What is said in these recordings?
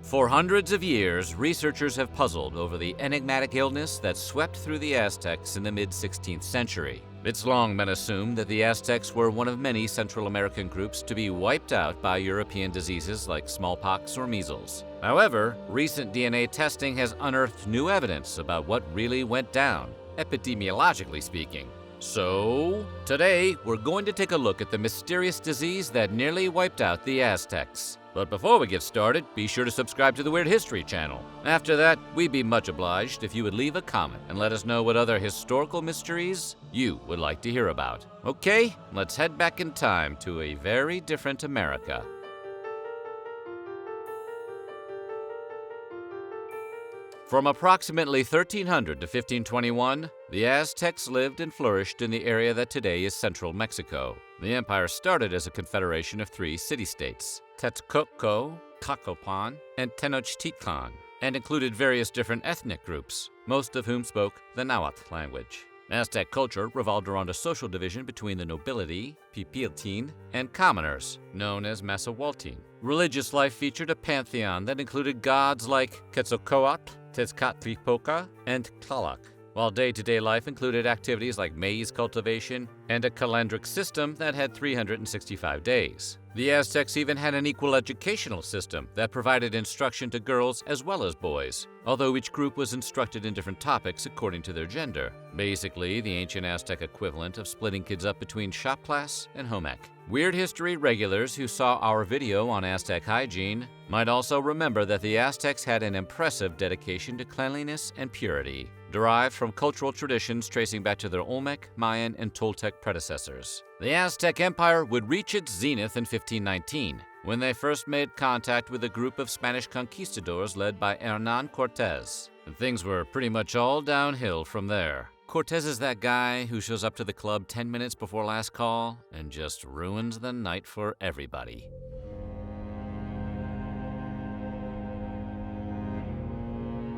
For hundreds of years, researchers have puzzled over the enigmatic illness that swept through the Aztecs in the mid-16th century. It's long been assumed that the Aztecs were one of many Central American groups to be wiped out by European diseases like smallpox or measles. However, recent DNA testing has unearthed new evidence about what really went down, epidemiologically speaking. So, today we're going to take a look at the mysterious disease that nearly wiped out the Aztecs. But before we get started, be sure to subscribe to the Weird History channel. After that, we'd be much obliged if you would leave a comment and let us know what other historical mysteries you would like to hear about. Okay, let's head back in time to a very different America. From approximately 1300 to 1521, the Aztecs lived and flourished in the area that today is central Mexico. The empire started as a confederation of three city-states, Texcoco, Tlacopan, and Tenochtitlan, and included various different ethnic groups, most of whom spoke the Nahuatl language. Aztec culture revolved around a social division between the nobility, Pipiltin, and commoners, known as Masahualtin. Religious life featured a pantheon that included gods like Quetzalcoatl, Tezcatlipoca, and Tlaloc, while day-to-day life included activities like maize cultivation and a calendric system that had 365 days. The Aztecs even had an equal educational system that provided instruction to girls as well as boys, although each group was instructed in different topics according to their gender. Basically, the ancient Aztec equivalent of splitting kids up between shop class and home ec. Weird History regulars who saw our video on Aztec hygiene might also remember that the Aztecs had an impressive dedication to cleanliness and purity, derived from cultural traditions tracing back to their Olmec, Mayan, and Toltec predecessors. The Aztec Empire would reach its zenith in 1519, when they first made contact with a group of Spanish conquistadors led by Hernán Cortés. And things were pretty much all downhill from there. Cortés is that guy who shows up to the club 10 minutes before last call and just ruins the night for everybody.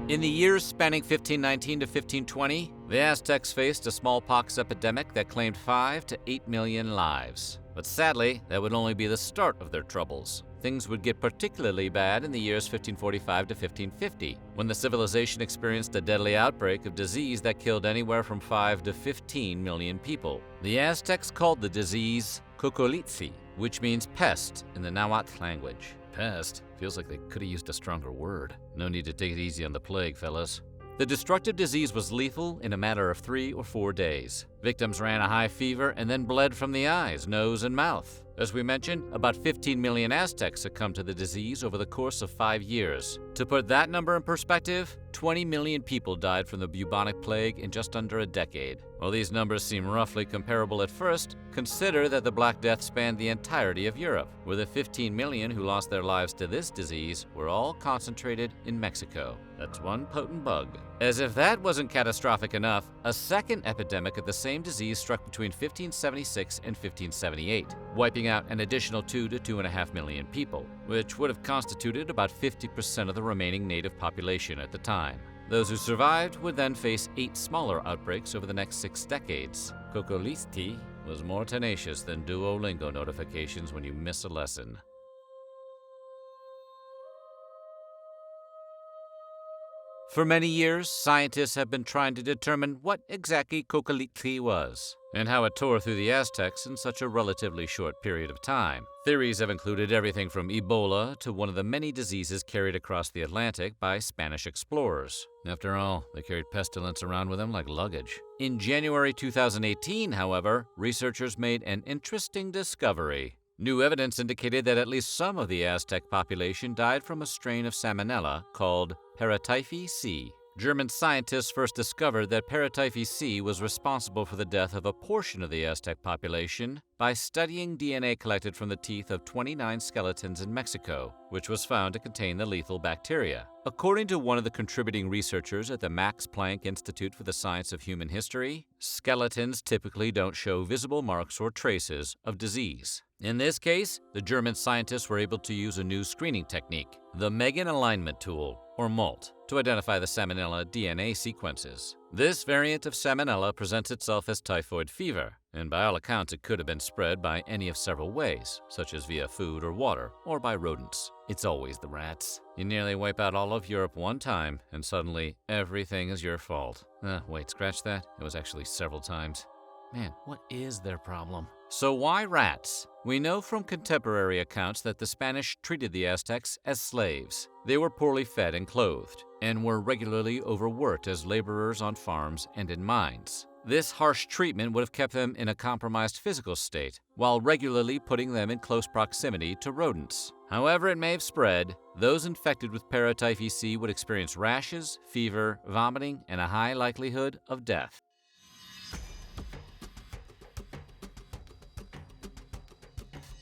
In the years spanning 1519 to 1520, the Aztecs faced a smallpox epidemic that claimed 5 to 8 million lives. But sadly, that would only be the start of their troubles. Things would get particularly bad in the years 1545 to 1550, when the civilization experienced a deadly outbreak of disease that killed anywhere from 5 to 15 million people. The Aztecs called the disease cocoliztli, which means pest in the Nahuatl language. Pest? Feels like they could have used a stronger word. No need to take it easy on the plague, fellas. The destructive disease was lethal in a matter of 3 or 4 days. Victims ran a high fever and then bled from the eyes, nose, and mouth. As we mentioned, about 15 million Aztecs succumbed to the disease over the course of 5 years. To put that number in perspective, 20 million people died from the bubonic plague in just under a decade. While these numbers seem roughly comparable at first, consider that the Black Death spanned the entirety of Europe, where the 15 million who lost their lives to this disease were all concentrated in Mexico. That's one potent bug. As if that wasn't catastrophic enough, a second epidemic of the same disease struck between 1576 and 1578, wiping out an additional 2 to 2.5 million people, which would have constituted about 50% of the remaining native population at the time. Those who survived would then face 8 smaller outbreaks over the next 6 decades. Cocoliztli was more tenacious than Duolingo notifications when you miss a lesson. For many years, scientists have been trying to determine what exactly cocoliztli was, and how it tore through the Aztecs in such a relatively short period of time. Theories have included everything from Ebola to one of the many diseases carried across the Atlantic by Spanish explorers. After all, they carried pestilence around with them like luggage. In January 2018, however, researchers made an interesting discovery. New evidence indicated that at least some of the Aztec population died from a strain of salmonella called Paratyphi C. German scientists first discovered that Paratyphi C was responsible for the death of a portion of the Aztec population by studying DNA collected from the teeth of 29 skeletons in Mexico, which was found to contain the lethal bacteria. According to one of the contributing researchers at the Max Planck Institute for the Science of Human History, skeletons typically don't show visible marks or traces of disease. In this case, the German scientists were able to use a new screening technique, the Megan Alignment Tool, or MALT, to identify the Salmonella DNA sequences. This variant of Salmonella presents itself as typhoid fever, and by all accounts it could have been spread by any of several ways, such as via food or water, or by rodents. It's always the rats. You nearly wipe out all of Europe one time, and suddenly everything is your fault. Wait, scratch that. It was actually several times. Man, what is their problem? So why rats? We know from contemporary accounts that the Spanish treated the Aztecs as slaves. They were poorly fed and clothed, and were regularly overworked as laborers on farms and in mines. This harsh treatment would have kept them in a compromised physical state, while regularly putting them in close proximity to rodents. However it may have spread, those infected with paratyphi C would experience rashes, fever, vomiting, and a high likelihood of death.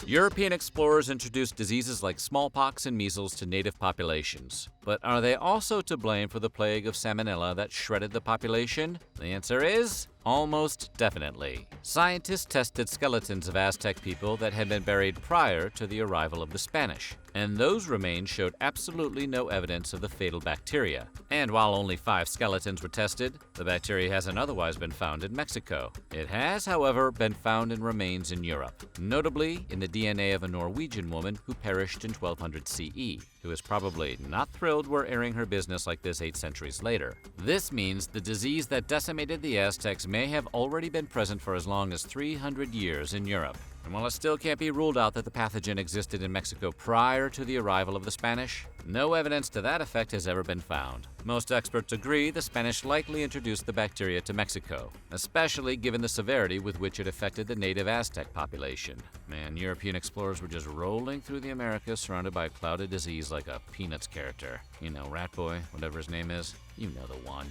European explorers introduced diseases like smallpox and measles to native populations. But are they also to blame for the plague of salmonella that shredded the population? The answer is almost definitely. Scientists tested skeletons of Aztec people that had been buried prior to the arrival of the Spanish, and those remains showed absolutely no evidence of the fatal bacteria. And while only 5 skeletons were tested, the bacteria hasn't otherwise been found in Mexico. It has, however, been found in remains in Europe, notably in the DNA of a Norwegian woman who perished in 1200 CE, who is probably not thrilled we're airing her business like this 8 centuries later. This means the disease that decimated the Aztecs may have already been present for as long as 300 years in Europe. And while it still can't be ruled out that the pathogen existed in Mexico prior to the arrival of the Spanish, no evidence to that effect has ever been found. Most experts agree the Spanish likely introduced the bacteria to Mexico, especially given the severity with which it affected the native Aztec population. Man, European explorers were just rolling through the Americas surrounded by a cloud of disease like a Peanuts character. You know, Rat Boy, whatever his name is, you know the one.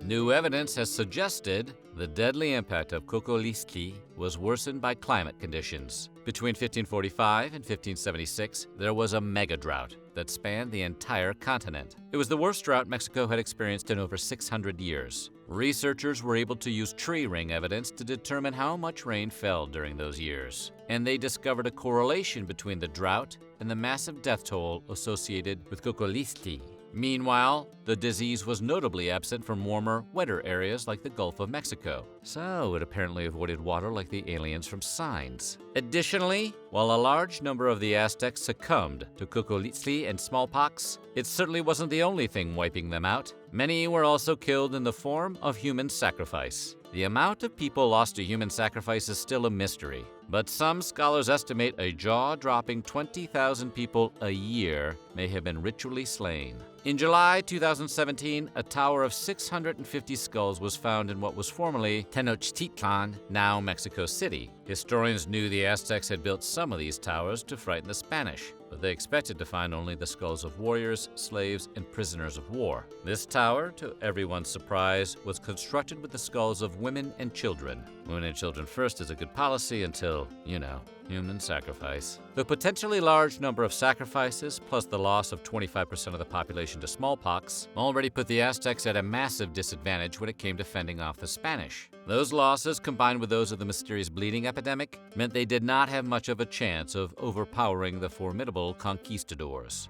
New evidence has suggested the deadly impact of cocoliztli was worsened by climate conditions. Between 1545 and 1576, there was a mega drought that spanned the entire continent. It was the worst drought Mexico had experienced in over 600 years. Researchers were able to use tree ring evidence to determine how much rain fell during those years, and they discovered a correlation between the drought and the massive death toll associated with cocoliztli. Meanwhile, the disease was notably absent from warmer, wetter areas like the Gulf of Mexico, so it apparently avoided water like the aliens from Signs. Additionally, while a large number of the Aztecs succumbed to cocoliztli and smallpox, it certainly wasn't the only thing wiping them out. Many were also killed in the form of human sacrifice. The amount of people lost to human sacrifice is still a mystery, but some scholars estimate a jaw-dropping 20,000 people a year may have been ritually slain. In July 2017, a tower of 650 skulls was found in what was formerly Tenochtitlan, now Mexico City. Historians knew the Aztecs had built some of these towers to frighten the Spanish, but they expected to find only the skulls of warriors, slaves, and prisoners of war. This tower, to everyone's surprise, was constructed with the skulls of women and children. Women and children first is a good policy until, human sacrifice. The potentially large number of sacrifices, plus the loss of 25% of the population to smallpox, already put the Aztecs at a massive disadvantage when it came to fending off the Spanish. Those losses, combined with those of the mysterious bleeding epidemic, meant they did not have much of a chance of overpowering the formidable conquistadors.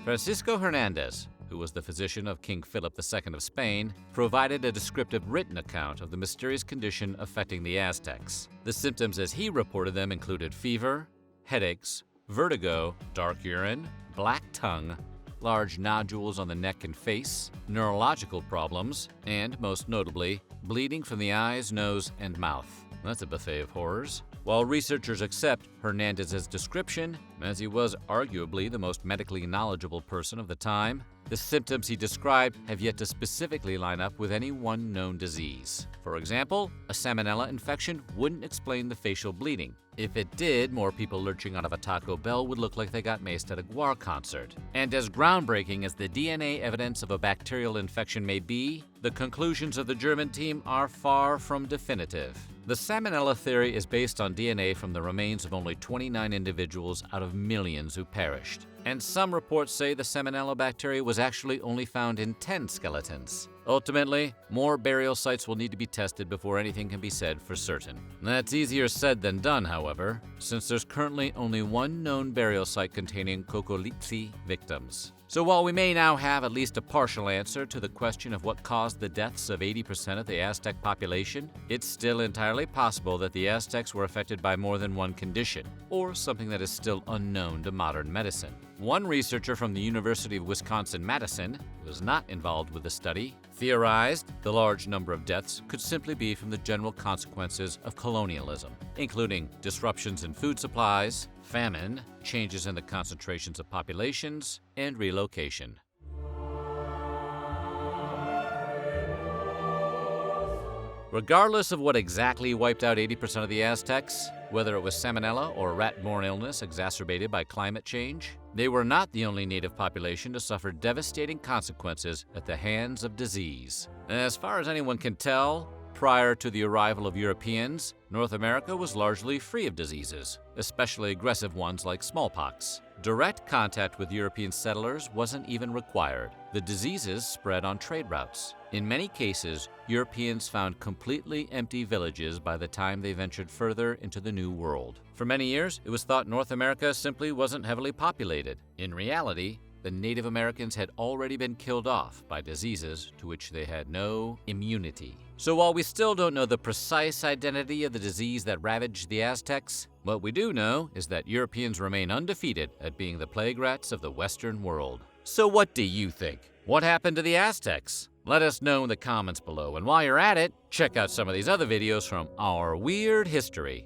Francisco Hernandez, who was the physician of King Philip II of Spain, provided a descriptive written account of the mysterious condition affecting the Aztecs. The symptoms as he reported them included fever, headaches, vertigo, dark urine, black tongue, large nodules on the neck and face, neurological problems, and, most notably, bleeding from the eyes, nose, and mouth. That's a buffet of horrors. While researchers accept Hernandez's description, as he was arguably the most medically knowledgeable person of the time, the symptoms he described have yet to specifically line up with any one known disease. For example, a salmonella infection wouldn't explain the facial bleeding. If it did, more people lurching out of a Taco Bell would look like they got maced at a Guar concert. And as groundbreaking as the DNA evidence of a bacterial infection may be, the conclusions of the German team are far from definitive. The salmonella theory is based on DNA from the remains of only 29 individuals out of millions who perished. And some reports say the salmonella bacteria was actually only found in 10 skeletons. Ultimately, more burial sites will need to be tested before anything can be said for certain. That's easier said than done, however, since there's currently only one known burial site containing cocoliztli victims. So while we may now have at least a partial answer to the question of what caused the deaths of 80% of the Aztec population, it's still entirely possible that the Aztecs were affected by more than one condition, or something that is still unknown to modern medicine. One researcher from the University of Wisconsin-Madison, who was not involved with the study, theorized the large number of deaths could simply be from the general consequences of colonialism, including disruptions in food supplies, famine, changes in the concentrations of populations, and relocation. Regardless of what exactly wiped out 80% of the Aztecs, whether it was salmonella or rat-borne illness exacerbated by climate change, they were not the only native population to suffer devastating consequences at the hands of disease. As far as anyone can tell, prior to the arrival of Europeans, North America was largely free of diseases, especially aggressive ones like smallpox. Direct contact with European settlers wasn't even required. The diseases spread on trade routes. In many cases, Europeans found completely empty villages by the time they ventured further into the New World. For many years, it was thought North America simply wasn't heavily populated. In reality, the Native Americans had already been killed off by diseases to which they had no immunity. So while we still don't know the precise identity of the disease that ravaged the Aztecs, what we do know is that Europeans remain undefeated at being the plague rats of the Western world. So what do you think? What happened to the Aztecs? Let us know in the comments below, and while you're at it, check out some of these other videos from our weird history.